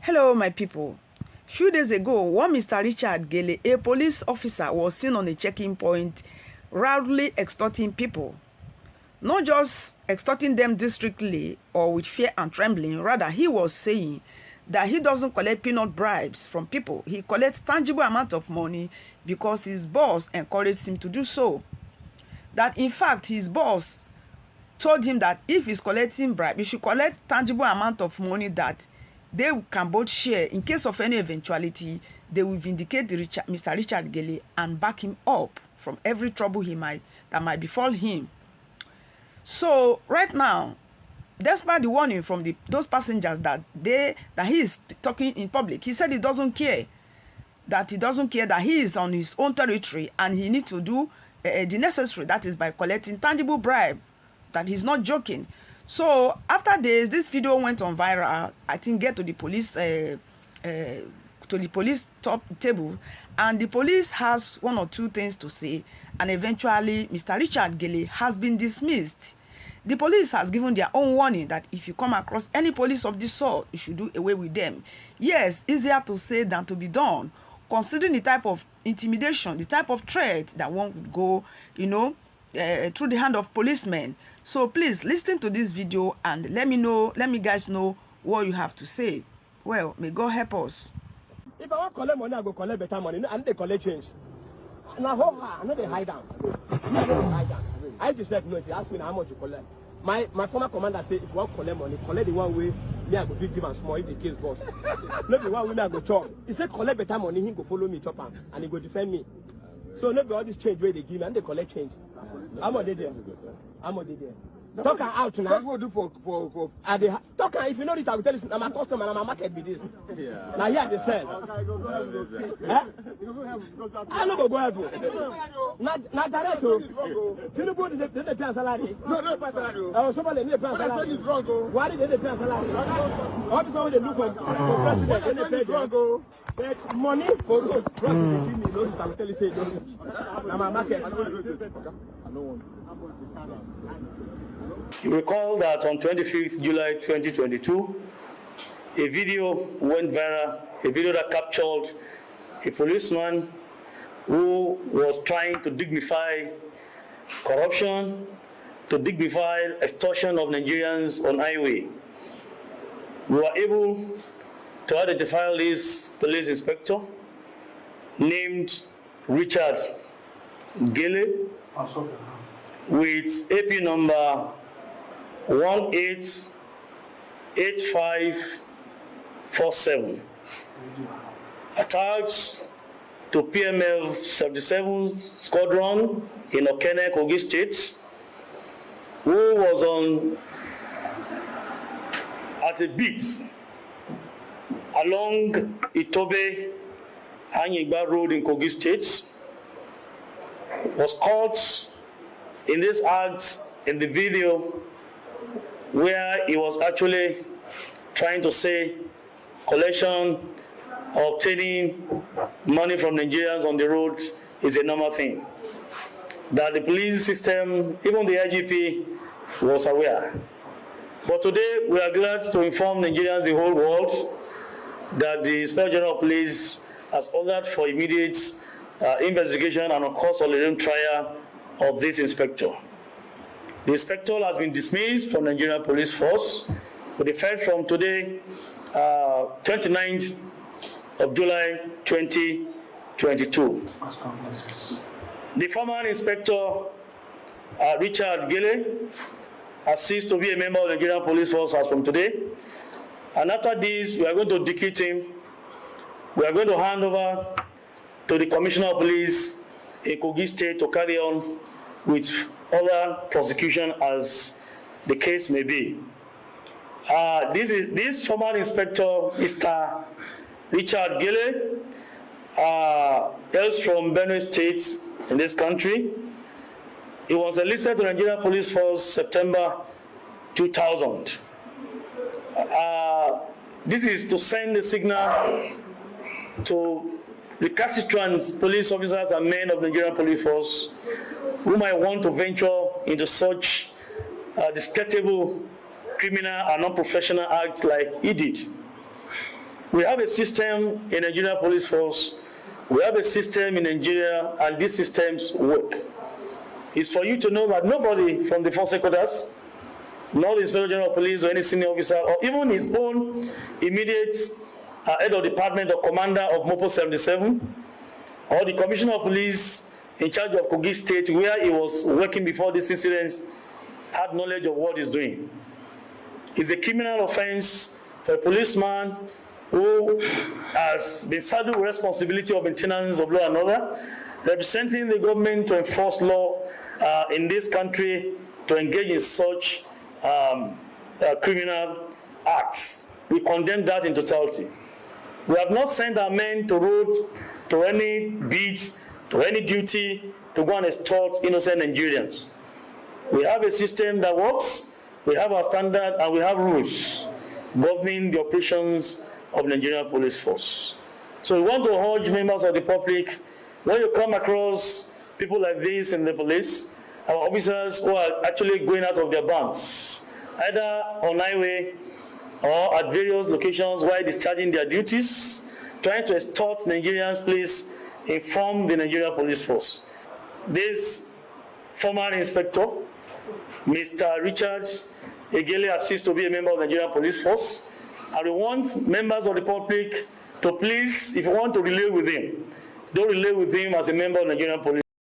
Hello, my people. Few days ago, one Mr. Richard Gele, a police officer, was seen on a checking point, loudly extorting people. Not just extorting them discreetly or with fear and trembling, rather, he was saying that he doesn't collect peanut bribes from people. He collects tangible amount of money because his boss encouraged him to do so. That, in fact, his boss told him that if he's collecting bribe, he should collect tangible amount of money that they can both share. In case of any eventuality, they will vindicate Mr. Richard Gele and back him up from every trouble that might befall him. So right now, despite the warning from those passengers that he is talking in public, he said he doesn't care. That he is on his own territory and he needs to do the necessary, that is by collecting tangible bribe, that he's not joking. So after this video went on viral, I think get to the police top table, and the police has one or two things to say, and eventually Mr. Richard Gele has been dismissed. The police has given their own warning that if you come across any police of this sort, you should do away with them. Yes, easier to say than to be done, considering the type of intimidation, the type of threat that one would go, through the hand of policemen. So please listen to this video and let me guys know what you have to say. Well, may God help us. If I want to collect money, I go collect better money, and they collect change. Now, I know they hide down. I just said no. If you ask me how much you collect, my former commander said if you want to collect money, collect the one way me I go 50 and small if the case boss. Not the one way me I go chop. He said collect better money, he go follow me chop and he go defend me. So not all this change where they give me and they collect change. I'm not there. Talk her out now. That's what do for talk her, if you know it, I will tell you I'm a customer and my market be this. Yeah. Now here they sell. I don't go ahead. Not direct. You know what they pay salary? No pay salary. Oh, somebody they pay salary. Why did they pay salary? All they look for president, they pay wrong. But money for road. Give me notice, I will tell you say don't. Now my market. You recall that on 25th July 2022, a video went viral, a video that captured a policeman who was trying to dignify corruption, to dignify extortion of Nigerians on highway. We were able to identify this police inspector named Richard Gele with AP number 188547, attached to PML 77 Squadron in Okene, Kogi State, who was at a beat along Itobe Anyigba Road in Kogi State, was caught in this act in the video where he was actually trying to say collection or obtaining money from Nigerians on the road is a normal thing. That the police system, even the IGP, was aware. But today we are glad to inform Nigerians, the whole world, that the Inspector General of Police has ordered for immediate investigation and of course on the trial of this inspector. The inspector has been dismissed from the Nigerian Police Force with effect from today, 29th of July 2022. The former inspector, Richard Gele, has ceased to be a member of the Nigerian Police Force as from today. And after this, we are going to decree him. We are going to hand over to the Commissioner of Police in Kogi State to carry on with other prosecution as the case may be. This former inspector, Mr. Richard Gele, hails from Benue State in this country. He was enlisted to the Nigerian Police Force September 2000. This is to send a signal to recalcitrant police officers and men of the Nigerian Police Force who might want to venture into such discreditable criminal and non-professional acts like he did. We have a system in Nigeria Police Force. We have a system in Nigeria, and these systems work. It's for you to know that nobody from the force headquarters, not the Inspector General of Police or any senior officer, or even his own immediate head of department or commander of Mopo 77, or the Commissioner of Police in charge of Kogi State, where he was working before this incident, had knowledge of what he's doing. It's a criminal offense for a policeman who has been saddled with responsibility of maintenance of law and order, representing the government to enforce law in this country, to engage in such criminal acts. We condemn that in totality. We have not sent our men to road, to any beat, to any duty, to go and extort innocent Nigerians. We have a system that works, we have our standard, and we have rules governing the operations of the Nigerian Police Force. So we want to urge members of the public, when you come across people like this in the police, our officers who are actually going out of their bounds, either on highway or at various locations while discharging their duties, trying to extort Nigerians, please inform the Nigerian Police Force. This former inspector, Mr. Richard Egele, assists to be a member of the Nigerian Police Force, and we want members of the public to please, if you want to relay with him, don't relay with him as a member of the Nigerian Police